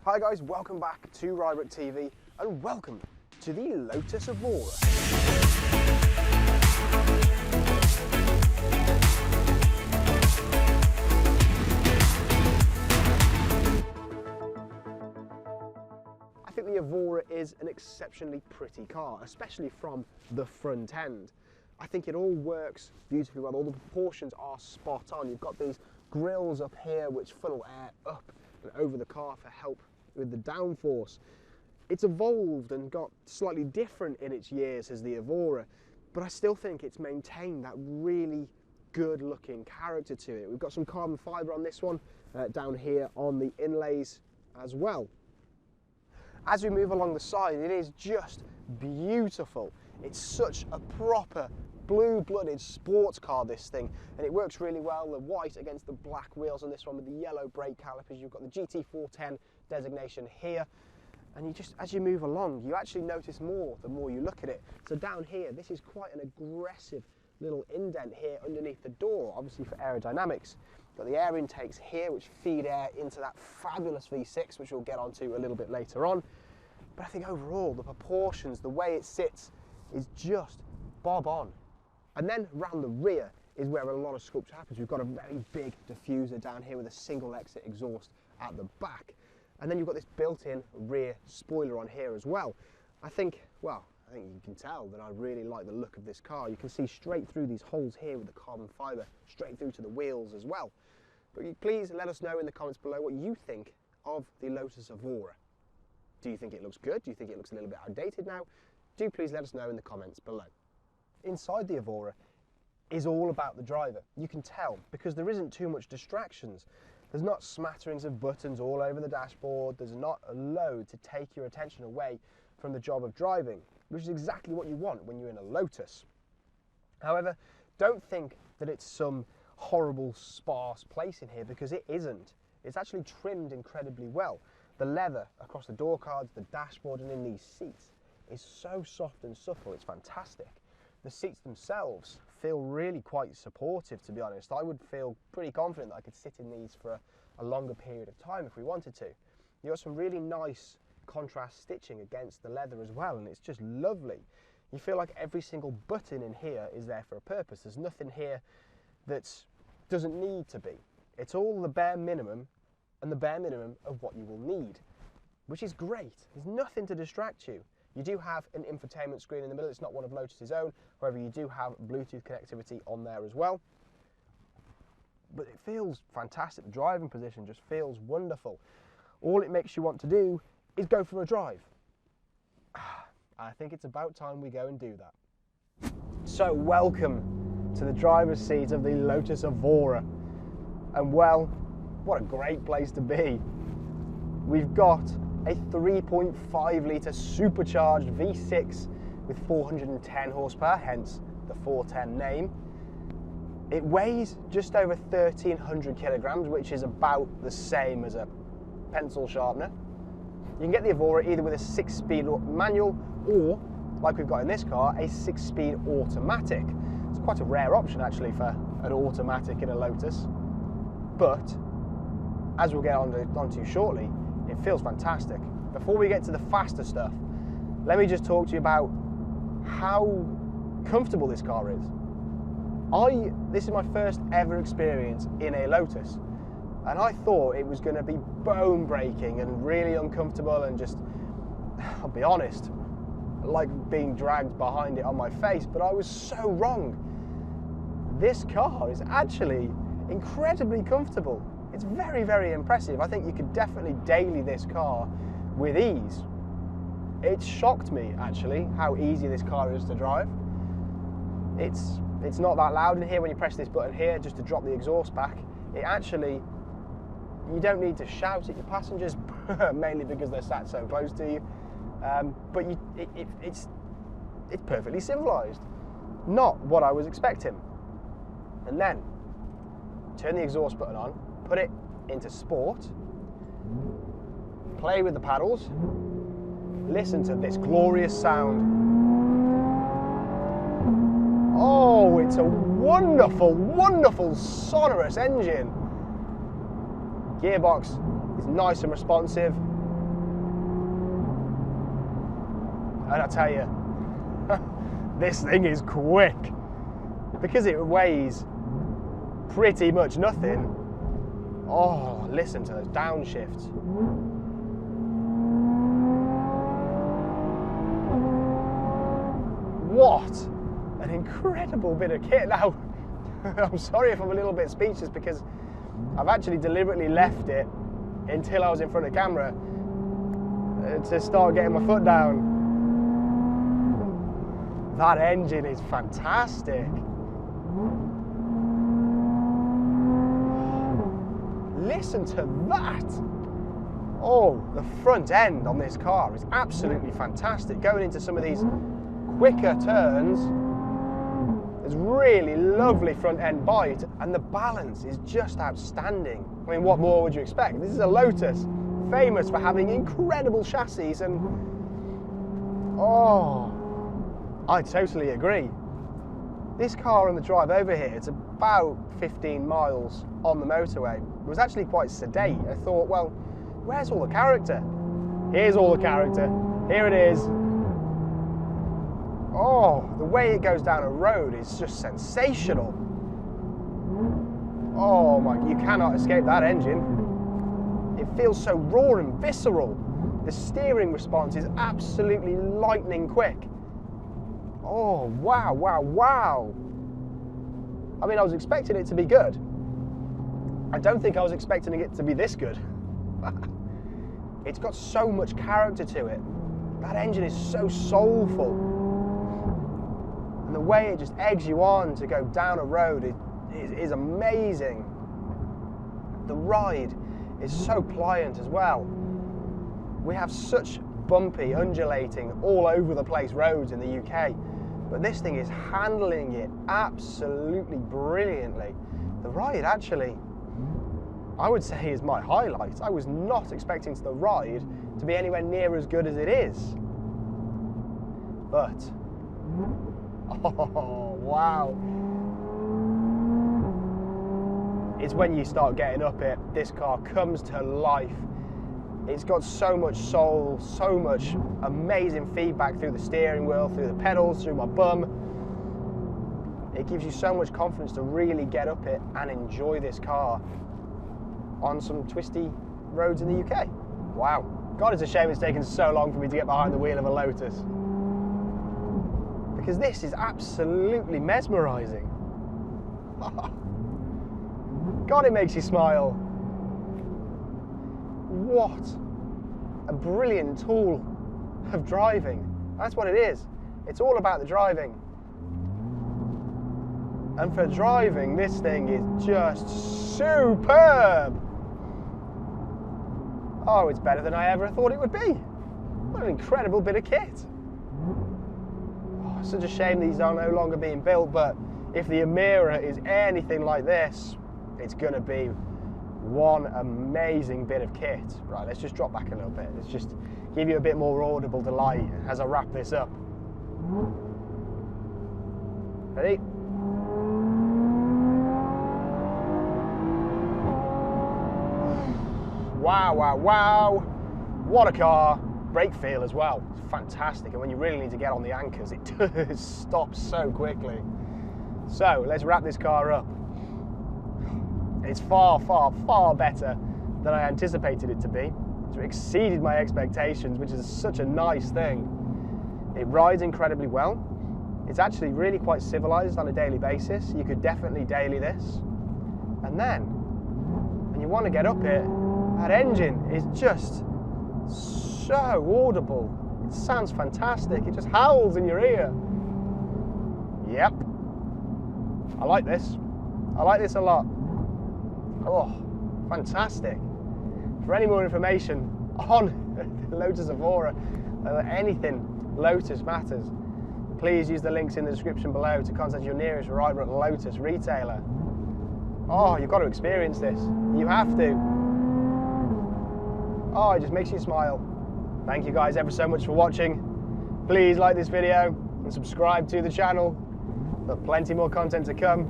Hi guys, welcome back to Rybrook TV and welcome to the Lotus Evora. I think the Evora is an exceptionally pretty car, especially from the front end. I think it all works beautifully well. All the proportions are spot on. You've got these grills up here which funnel air up and over the car for help with the downforce. It's evolved and got slightly different in its years as the Evora, but I still think it's maintained that really good looking character to it. We've got some carbon fibre on this one, down here on the inlays as well. As we move along the side, it is just beautiful. It's such a proper blue-blooded sports car, this thing, and it works really well. The white against the black wheels on this one with the yellow brake calipers. You've got the GT410 designation here, and you just, as you move along, you actually notice more the more you look at it. So down here, this is quite an aggressive little indent here underneath the door, obviously for aerodynamics. Got the air intakes here which feed air into that fabulous V6, which we'll get onto a little bit later on. But I think overall, the proportions, the way it sits, is just bob on. And then round the rear is where a lot of sculpture happens. We've got a very big diffuser down here with a single exit exhaust at the back. And then you've got this built-in rear spoiler on here as well. I think you can tell that I really like the look of this car. You can see straight through these holes here with the carbon fibre, straight through to the wheels as well. But please let us know in the comments below what you think of the Lotus Evora. Do you think it looks good? Do you think it looks a little bit outdated now? Do please let us know in the comments below. Inside the Evora is all about the driver. You can tell because there isn't too much distractions. There's not smatterings of buttons all over the dashboard. There's not a load to take your attention away from the job of driving, which is exactly what you want when you're in a Lotus. However, don't think that it's some horrible sparse place in here, because it isn't. It's actually trimmed incredibly well. The leather across the door cards, the dashboard and in these seats is so soft and supple, it's fantastic. The seats themselves feel really quite supportive, to be honest. I would feel pretty confident that I could sit in these for a longer period of time if we wanted to. You've got some really nice contrast stitching against the leather as well, and it's just lovely. You feel like every single button in here is there for a purpose. There's nothing here that doesn't need to be. It's all the bare minimum and the bare minimum of what you will need, which is great. There's nothing to distract you. You do have an infotainment screen in the middle. It's not one of Lotus's own. However, you do have Bluetooth connectivity on there as well. But it feels fantastic. The driving position just feels wonderful. All it makes you want to do is go for a drive. I think it's about time we go and do that. So welcome to the driver's seat of the Lotus Evora. And well, what a great place to be. We've got a 3.5 litre supercharged V6 with 410 horsepower, hence the 410 name. It weighs just over 1,300 kilograms, which is about the same as a pencil sharpener. You can get the Evora either with a 6-speed manual or, like we've got in this car, a 6-speed automatic. It's quite a rare option actually for an automatic in a Lotus, but as we'll get onto shortly, it feels fantastic. Before we get to the faster stuff, let me just talk to you about how comfortable this car is. This is my first ever experience in a Lotus, and I thought it was going to be bone breaking and really uncomfortable and just, I'll be honest, like being dragged behind it on my face, but I was so wrong. This car is actually incredibly comfortable. It's very, very impressive. I think you could definitely daily this car with ease. It shocked me actually how easy this car is to drive. It's not that loud in here when you press this button here just to drop the exhaust back. It actually, you don't need to shout at your passengers, mainly because they're sat so close to you. But it's perfectly civilized. Not what I was expecting. And then turn the exhaust button on, put it into sport, play with the paddles, listen to this glorious sound. Oh, it's a wonderful, wonderful Sonorous engine. Gearbox is nice and responsive. And I tell you, this thing is quick. Because it weighs pretty much nothing. Oh, listen to those downshifts. What an incredible bit of kit. Now, I'm sorry if I'm a little bit speechless because I've actually deliberately left it until I was in front of camera to start getting my foot down. That engine is fantastic. Listen to that. Oh, the front end on this car is absolutely fantastic. Going into some of these quicker turns, there's really lovely front end bite, and the balance is just outstanding. I mean, what more would you expect? This is a Lotus, famous for having incredible chassis, and oh, I totally agree. This car on the drive over here, it's about 15 miles on the motorway. It was actually quite sedate. I thought, well, where's all the character? Here's all the character. Here it is. Oh, the way it goes down a road is just sensational. Oh my, you cannot escape that engine. It feels so raw and visceral. The steering response is absolutely lightning quick. Oh, wow, wow, wow. I mean, I was expecting it to be good. I don't think I was expecting it to be this good. It's got so much character to it. That engine is so soulful. And the way it just eggs you on to go down a road is amazing. The ride is so pliant as well. We have such bumpy, undulating, all over the place roads in the UK. But this thing is handling it absolutely brilliantly. The ride actually, I would say, is my highlight. I was not expecting the ride to be anywhere near as good as it is. But, oh, wow. It's when you start getting up it, this car comes to life. It's got so much soul, so much amazing feedback through the steering wheel, through the pedals, through my bum. It gives you so much confidence to really get up it and enjoy this car on some twisty roads in the UK. Wow. God, it's a shame it's taken so long for me to get behind the wheel of a Lotus. Because this is absolutely mesmerising. God, it makes you smile. What a brilliant tool of driving. That's what it is. It's all about the driving. And for driving, this thing is just superb. Oh, it's better than I ever thought it would be. What an incredible bit of kit. Oh, such a shame these are no longer being built, but if the Emira is anything like this, it's gonna be one amazing bit of kit. Right, let's just drop back a little bit. Let's just give you a bit more audible delight as I wrap this up. Ready? Wow, wow, wow. What a car. Brake feel as well. It's fantastic. And when you really need to get on the anchors, it does stop so quickly. So let's wrap this car up. It's far, far, far better than I anticipated it to be. It's exceeded my expectations, which is such a nice thing. It rides incredibly well. It's actually really quite civilized on a daily basis. You could definitely daily this. And then, when you want to get up it, that engine is just so audible. It sounds fantastic. It just howls in your ear. Yep. I like this. I like this a lot. Oh, fantastic. For any more information on Lotus Evora, anything Lotus matters, please use the links in the description below to contact your nearest Refinement Lotus retailer. Oh, you've got to experience this. You have to. Oh, it just makes you smile. Thank you guys ever so much for watching. Please like this video and subscribe to the channel. There's plenty more content to come.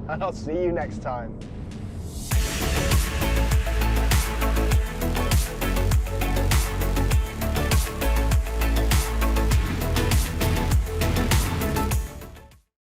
And I'll see you next time.